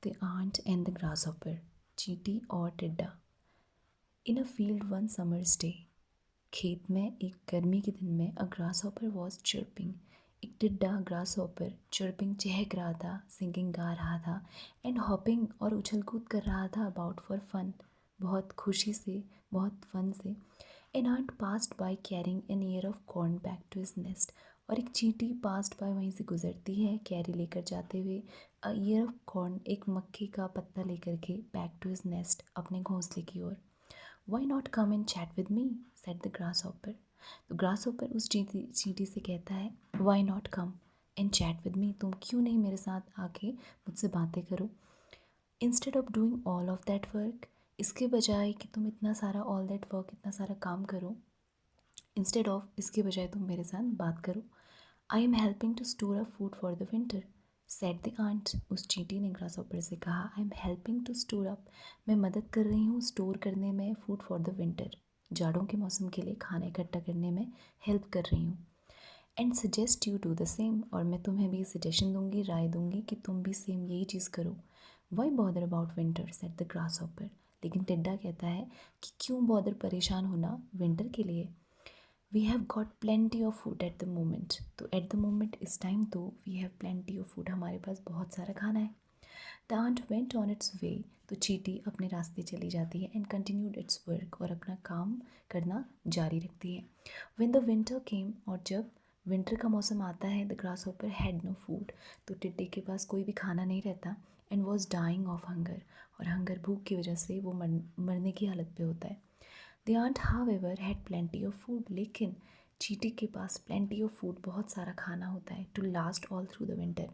The Ant and the Grasshopper, चींटी और टिड्डा। In a field one summer's day, खेत में एक गर्मी के दिन में, अ ग्रासहॉपर वॉज चर्पिंग, एक टिड्डा ग्रासहॉपर चर्पिंग चहक रहा था, सिंगिंग गा रहा था, एंड हॉपिंग और उछल कूद कर रहा था, अबाउट फॉर फन, बहुत खुशी से, बहुत फन से। An ant passed by carrying an ear of corn back to his nest, और एक चींटी पास्ट बाय वहीं से गुजरती है कैरी लेकर जाते हुए, अ ईयर ऑफ कॉर्न एक मक्के का पत्ता लेकर के, बैक टू हिज नेस्ट अपने घोंसले की ओर। Why not come and chat with me, said the grasshopper. तो ग्रास हॉपर उस चींटी से कहता है, why not come and chat with me, तुम क्यों नहीं मेरे साथ आके मुझसे बातें करो। Instead of doing all of that work, इसके बजाय कि तुम इतना सारा ऑल दैट वर्क, इतना सारा काम करो, इंस्टेड ऑफ, इसके बजाय तुम मेरे साथ बात करो। I am helping to store up food for the winter, said the ant. उस चींटी ने ग्रासहॉपर से कहा, I am helping to store up, मैं मदद कर रही हूँ स्टोर करने में, फूड फॉर द विंटर, जाड़ों के मौसम के लिए खाना इकट्ठा करने में हेल्प कर रही हूँ। And suggest you do the same, और मैं तुम्हें भी सजेशन दूंगी, राय दूंगी कि तुम भी सेम यही चीज़ करो। Why bother about winter, said the grasshopper, लेकिन टिड्डा कहता है कि क्यों बॉदर, परेशान होना विंटर के लिए। We have got plenty of food at the moment, तो एट द मोमेंट इस टाइम तो we have plenty of food, हमारे पास बहुत सारा खाना है। The ant went on its way, तो चींटी अपने रास्ते चली जाती है, एंड कंटिन्यूड इट्स वर्क, और अपना काम करना जारी रखती है। व्हेन द विंटर केम, और जब विंटर का मौसम आता है, the grasshopper had no food, तो टिड्डे के पास कोई भी खाना नहीं रहता, and was dying of hunger, और हंगर, भूख की वजह से वो मरने की हालत पे होता है। The aunt, however, had plenty of food, लेकिन चींटी के पास plenty of food, बहुत सारा खाना होता है, to last all through the winter,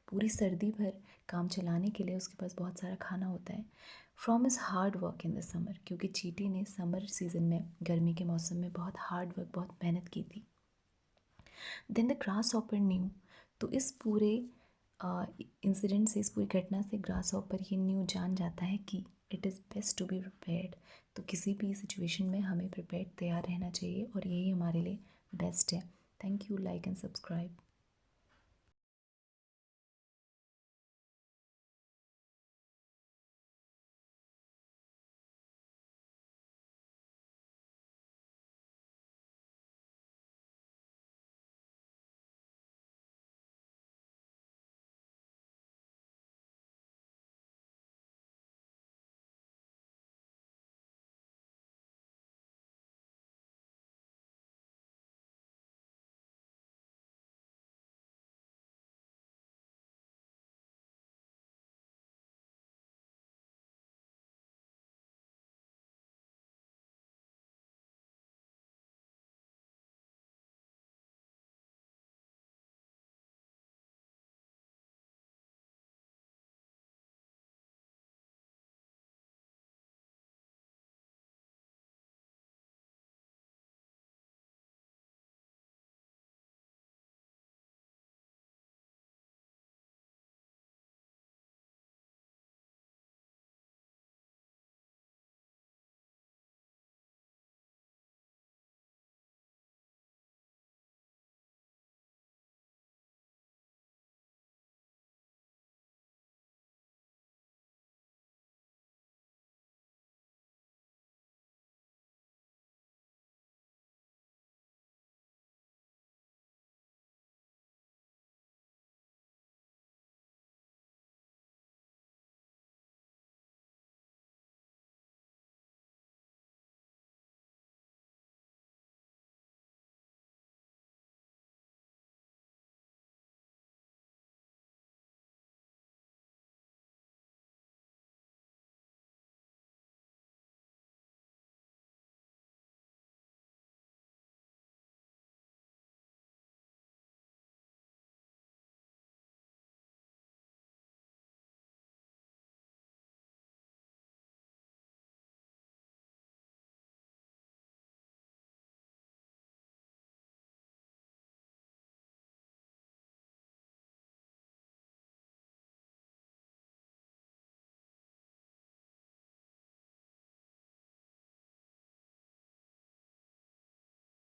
पूरी सर्दी भर काम चलाने के लिए उसके पास बहुत सारा खाना होता है। From his hard work in the summer, क्योंकि चींटी ने समर सीजन में, गर्मी के मौसम में बहुत हार्ड वर्क, बहुत मेहनत की थी। Then the grasshopper knew, तो इस पूरे इंसिडेंट से, इस पूरी घटना से ग्रास हॉपर ये न्यू जान जाता है कि it is best to be prepared, तो किसी भी सिचुएशन में हमें प्रिपेयर्ड, तैयार रहना चाहिए, और यही हमारे लिए बेस्ट है। Thank you, like and subscribe.